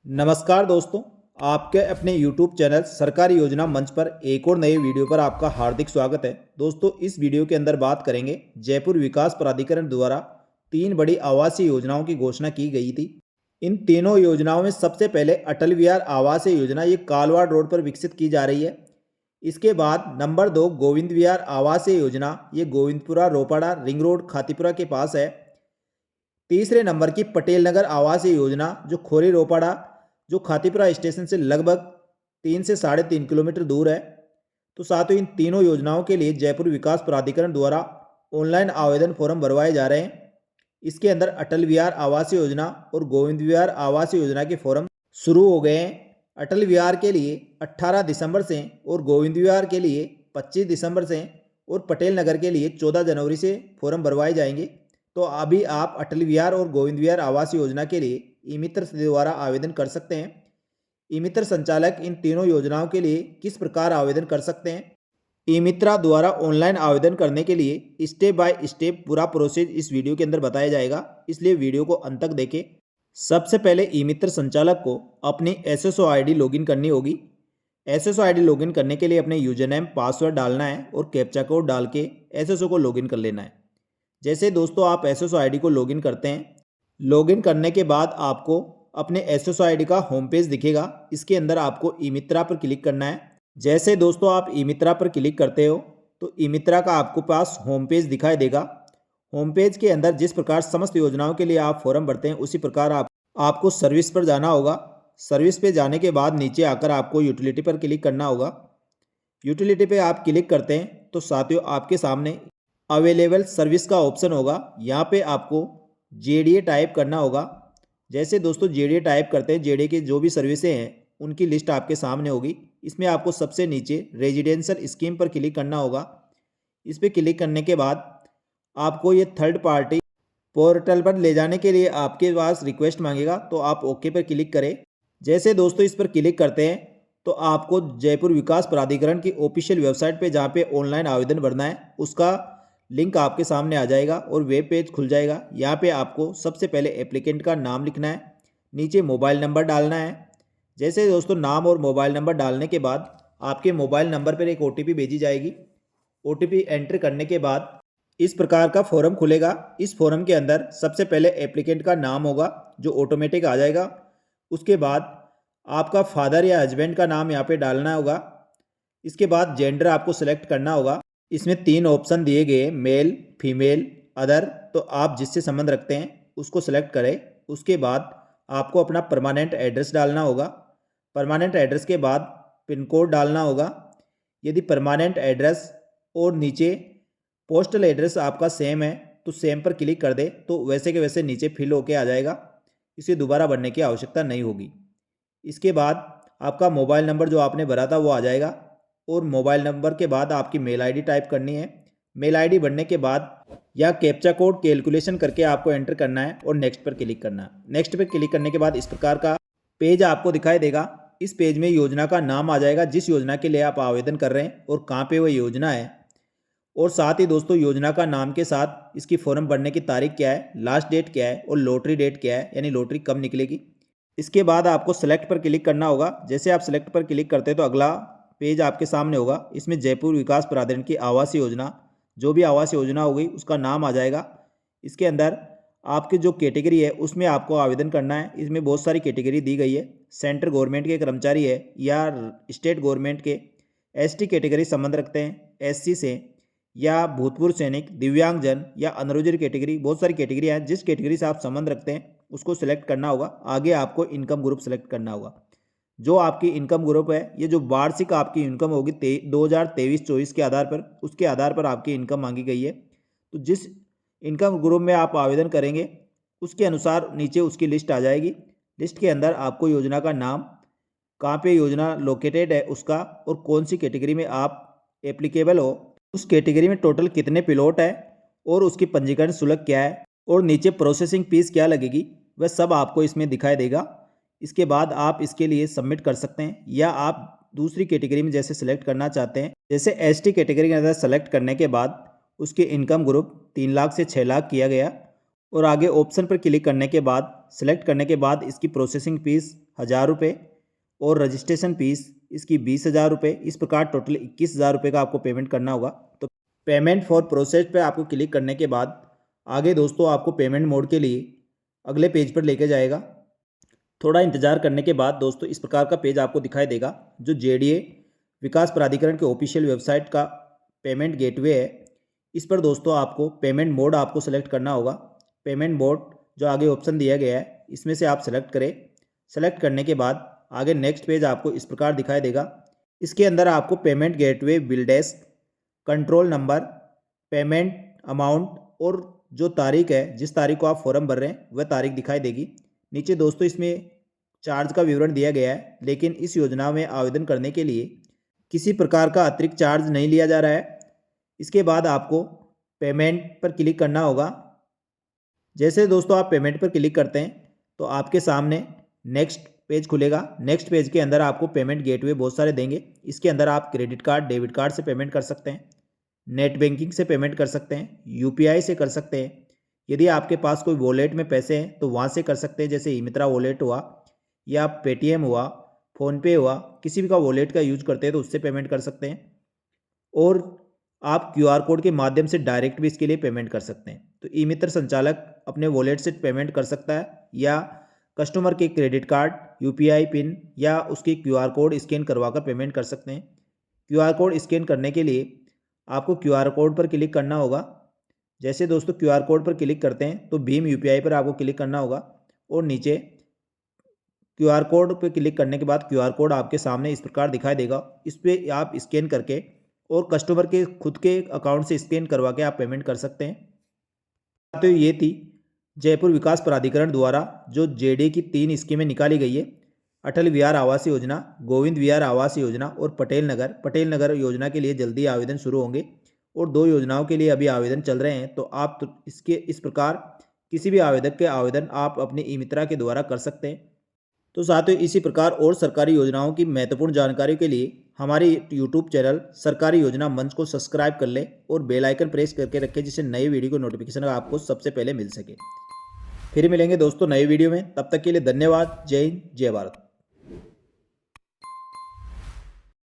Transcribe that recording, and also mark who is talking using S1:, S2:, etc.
S1: नमस्कार दोस्तों, आपके अपने YouTube चैनल सरकारी योजना मंच पर एक और नए वीडियो पर आपका हार्दिक स्वागत है। दोस्तों, इस वीडियो के अंदर बात करेंगे जयपुर विकास प्राधिकरण द्वारा 3 बड़ी आवासीय योजनाओं की घोषणा की गई थी। इन तीनों योजनाओं में सबसे पहले अटल विहार आवासीय योजना ये कालवाड़ रोड पर विकसित की जा रही है। इसके बाद नंबर 2 गोविंद विहार आवासीय योजना ये गोविंदपुरा रोपड़ा रिंग रोड खातीपुरा के पास है। तीसरे नंबर की पटेल नगर आवासीय योजना जो खोरी रोपड़ा जो खातीपुरा स्टेशन से लगभग 3 से 3.5 किलोमीटर दूर है। तो साथ ही इन तीनों योजनाओं के लिए जयपुर विकास प्राधिकरण द्वारा ऑनलाइन आवेदन फॉर्म भरवाए जा रहे हैं। इसके अंदर अटल विहार आवासीय योजना और गोविंद विहार आवासीय योजना के फॉर्म शुरू हो गए हैं। अटल विहार के लिए 18 दिसंबर से और गोविंद विहार के लिए 25 दिसंबर से और पटेल नगर के लिए 14 जनवरी से फॉर्म भरवाए जाएंगे। तो अभी आप अटल विहार और गोविंद विहार आवास योजना के लिए ई मित्र द्वारा आवेदन कर सकते हैं। ई मित्र संचालक इन तीनों योजनाओं के लिए किस प्रकार आवेदन कर सकते हैं? ई मित्रा द्वारा ऑनलाइन आवेदन करने के लिए स्टेप बाय स्टेप पूरा प्रोसेस इस वीडियो के अंदर बताया जाएगा, इसलिए वीडियो को अंत तक देखें। सबसे पहले ई मित्र संचालक को अपनी एसएसओ आईडी लॉगिन करनी होगी। एसएसओ आईडी लॉगिन करने के लिए अपने यूजर नेम पासवर्ड डालना है और कैप्चा कोड डाल के एसएसओ को लॉगिन कर लेना है। जैसे दोस्तों आप एसएसओ आईडी को लॉगिन करते हैं, लॉगिन करने के बाद आपको अपने एसएसओ आईडी का होम पेज दिखेगा। इसके अंदर आपको ई मित्रा पर क्लिक करना है। जैसे दोस्तों आप ई मित्रा पर क्लिक करते हो तो ई मित्रा का आपको पास होम पेज दिखाई देगा। होम पेज के अंदर जिस प्रकार समस्त योजनाओं के लिए आप फॉर्म भरते हैं उसी प्रकार आपको सर्विस पर जाना होगा। सर्विस पे जाने के बाद नीचे आकर आपको यूटिलिटी पर क्लिक करना होगा। यूटिलिटी पे आप क्लिक करते हैं तो साथियों आपके सामने अवेलेबल सर्विस का ऑप्शन होगा। यहाँ पे आपको जेडीए टाइप करना होगा। जैसे दोस्तों जेडीए टाइप करते हैं, जेडीए की जो भी सर्विसें हैं उनकी लिस्ट आपके सामने होगी। इसमें आपको सबसे नीचे रेजिडेंशियल स्कीम पर क्लिक करना होगा। इस पर क्लिक करने के बाद आपको ये थर्ड पार्टी पोर्टल पर ले जाने के लिए आपके पास रिक्वेस्ट मांगेगा, तो आप ओके पर क्लिक करें। जैसे दोस्तों इस पर क्लिक करते हैं तो आपको जयपुर विकास प्राधिकरण की ऑफिशियल वेबसाइट पे जहाँ पे ऑनलाइन आवेदन भरना है उसका लिंक आपके सामने आ जाएगा और वेब पेज खुल जाएगा। यहाँ पे आपको सबसे पहले एप्लीकेंट का नाम लिखना है, नीचे मोबाइल नंबर डालना है। जैसे दोस्तों नाम और मोबाइल नंबर डालने के बाद आपके मोबाइल नंबर पर एक ओटीपी भेजी जाएगी। ओटीपी एंटर करने के बाद इस प्रकार का फॉर्म खुलेगा। इस फॉर्म के अंदर सबसे पहले एप्लीकेंट का नाम होगा जो ऑटोमेटिक आ जाएगा। उसके बाद आपका फादर या हस्बैंड का नाम यहाँ पे डालना होगा। इसके बाद जेंडर आपको सेलेक्ट करना होगा। इसमें 3 ऑप्शन दिए गए, मेल, फीमेल, अदर। तो आप जिससे संबंध रखते हैं उसको सेलेक्ट करें। उसके बाद आपको अपना परमानेंट एड्रेस डालना होगा। परमानेंट एड्रेस के बाद पिन कोड डालना होगा। यदि परमानेंट एड्रेस और नीचे पोस्टल एड्रेस आपका सेम है तो सेम पर क्लिक कर दे तो वैसे के वैसे नीचे फिल होके आ जाएगा। इसे दोबारा भरने की आवश्यकता नहीं होगी। इसके बाद आपका मोबाइल नंबर जो आपने भरा था वो आ जाएगा और मोबाइल नंबर के बाद आपकी मेल आईडी टाइप करनी है। मेल आईडी भरने के बाद या कैप्चा कोड कैलकुलेशन करके आपको एंटर करना है और नेक्स्ट पर क्लिक करना है। नेक्स्ट पर क्लिक करने के बाद इस प्रकार का पेज आपको दिखाई देगा। इस पेज में योजना का नाम आ जाएगा जिस योजना के लिए आप आवेदन कर रहे हैं और कहाँ पे वो योजना है, और साथ ही दोस्तों योजना का नाम के साथ इसकी फॉर्म भरने की तारीख क्या है, लास्ट डेट क्या है और लॉटरी डेट क्या है, यानी लॉटरी कब निकलेगी। इसके बाद आपको सेलेक्ट पर क्लिक करना होगा। जैसे आप सेलेक्ट पर क्लिक करते हैं तो अगला पेज आपके सामने होगा। इसमें जयपुर विकास प्राधिकरण की आवासीय योजना, जो भी आवास योजना होगी उसका नाम आ जाएगा। इसके अंदर आपकी जो कैटेगरी है उसमें आपको आवेदन करना है। इसमें बहुत सारी कैटेगरी दी गई है। सेंट्रल गवर्नमेंट के कर्मचारी है या स्टेट गवर्नमेंट के, एसटी कैटेगरी संबंध रखते हैं एससी से, या भूतपूर्व सैनिक, दिव्यांगजन या अनरिजर्व कैटेगरी, बहुत सारी कैटेगरी है। जिस कैटेगरी से आप संबंध रखते हैं उसको सिलेक्ट करना होगा। आगे आपको इनकम ग्रुप सेलेक्ट करना होगा। जो आपकी इनकम ग्रुप है, ये जो वार्षिक आपकी इनकम होगी 2023-24 के आधार पर, उसके आधार पर आपकी इनकम मांगी गई है। तो जिस इनकम ग्रुप में आप आवेदन करेंगे उसके अनुसार नीचे उसकी लिस्ट आ जाएगी। लिस्ट के अंदर आपको योजना का नाम, कहाँ पे योजना लोकेटेड है उसका, और कौन सी कैटेगरी में आप एप्लीकेबल हो, उस कैटेगरी में टोटल कितने प्लॉट है और उसकी पंजीकरण शुल्क क्या है और नीचे प्रोसेसिंग फीस क्या लगेगी, वह सब आपको इसमें दिखाई देगा। इसके बाद आप इसके लिए सबमिट कर सकते हैं, या आप दूसरी कैटेगरी में जैसे सेलेक्ट करना चाहते हैं, जैसे एसटी कैटेगरी के अंदर सेलेक्ट करने के बाद उसके इनकम ग्रुप 3 लाख से 6 लाख किया गया, और आगे ऑप्शन पर क्लिक करने के बाद, सेलेक्ट करने के बाद इसकी प्रोसेसिंग फीस ₹1000 और रजिस्ट्रेशन फीस इसकी ₹20,000। इस प्रकार टोटल ₹21,000 का आपको पेमेंट करना होगा। तो पेमेंट फॉर प्रोसेस पे आपको क्लिक करने के बाद आगे दोस्तों आपको पेमेंट मोड के लिए अगले पेज पर लेके जाएगा। थोड़ा इंतज़ार करने के बाद दोस्तों इस प्रकार का पेज आपको दिखाई देगा, जो जेडीए विकास प्राधिकरण के ऑफिशियल वेबसाइट का पेमेंट गेटवे है। इस पर दोस्तों आपको पेमेंट मोड आपको सेलेक्ट करना होगा। पेमेंट मोड जो आगे ऑप्शन दिया गया है इसमें से आप सेलेक्ट करें। सेलेक्ट करने के बाद आगे नेक्स्ट पेज आपको इस प्रकार दिखाई देगा। इसके अंदर आपको payment gateway bill desk, control number, payment amount और जो तारीख है, जिस तारीख को आप फॉर्म भर रहे हैं वह तारीख दिखाई देगी। नीचे दोस्तों इसमें चार्ज का विवरण दिया गया है, लेकिन इस योजना में आवेदन करने के लिए किसी प्रकार का अतिरिक्त चार्ज नहीं लिया जा रहा है। इसके बाद आपको पेमेंट पर क्लिक करना होगा। जैसे दोस्तों आप पेमेंट पर क्लिक करते हैं तो आपके सामने नेक्स्ट पेज खुलेगा। नेक्स्ट पेज के अंदर आपको पेमेंट गेटवे बहुत सारे देंगे। इसके अंदर आप क्रेडिट कार्ड, डेबिट कार्ड से पेमेंट कर सकते हैं, नेट बैंकिंग से पेमेंट कर सकते हैं, यूपीआई से कर सकते हैं। यदि आपके पास कोई वॉलेट में पैसे हैं तो वहाँ से कर सकते हैं, जैसे ई-मित्रा वॉलेट हुआ या पेटीएम हुआ, फ़ोनपे हुआ, किसी भी का वॉलेट का यूज करते हैं तो उससे पेमेंट कर सकते हैं। और आप क्यूआर कोड के माध्यम से डायरेक्ट भी इसके लिए पेमेंट कर सकते हैं। तो ई-मित्र संचालक अपने वॉलेट से पेमेंट कर सकता है या कस्टमर के क्रेडिट कार्ड, यूपीआई पिन या उसकी क्यूआर कोड स्कैन करवाकर पेमेंट कर सकते हैं। क्यूआर कोड स्कैन करने के लिए आपको क्यूआर कोड पर क्लिक करना होगा। जैसे दोस्तों क्यूआर कोड पर क्लिक करते हैं तो भीम यूपीआई पर आपको क्लिक करना होगा और नीचे क्यूआर कोड पर क्लिक करने के बाद क्यूआर कोड आपके सामने इस प्रकार दिखाई देगा। इस पर आप स्कैन करके और कस्टमर के खुद के अकाउंट से स्कैन करवा के आप पेमेंट कर सकते हैं। तो ये थी जयपुर विकास प्राधिकरण द्वारा जो जेडीए की 3 स्कीमें निकाली गई है, अटल विहार आवास योजना, गोविंद विहार आवास योजना और पटेल नगर योजना के लिए जल्दी आवेदन शुरू होंगे और 2 योजनाओं के लिए अभी आवेदन चल रहे हैं। तो आप तो इसके इस प्रकार किसी भी आवेदक के आवेदन आप अपने ई-मित्रा के द्वारा कर सकते हैं। तो साथियों इसी प्रकार और सरकारी योजनाओं की महत्वपूर्ण जानकारी के लिए हमारे यूट्यूब चैनल सरकारी योजना मंच को सब्सक्राइब कर लें और बेल आइकन प्रेस करके रखें, जिससे नई वीडियो को नोटिफिकेशन आपको सबसे पहले मिल सके। फिर मिलेंगे दोस्तों नए वीडियो में, तब तक के लिए धन्यवाद। जय हिंद, जय भारत।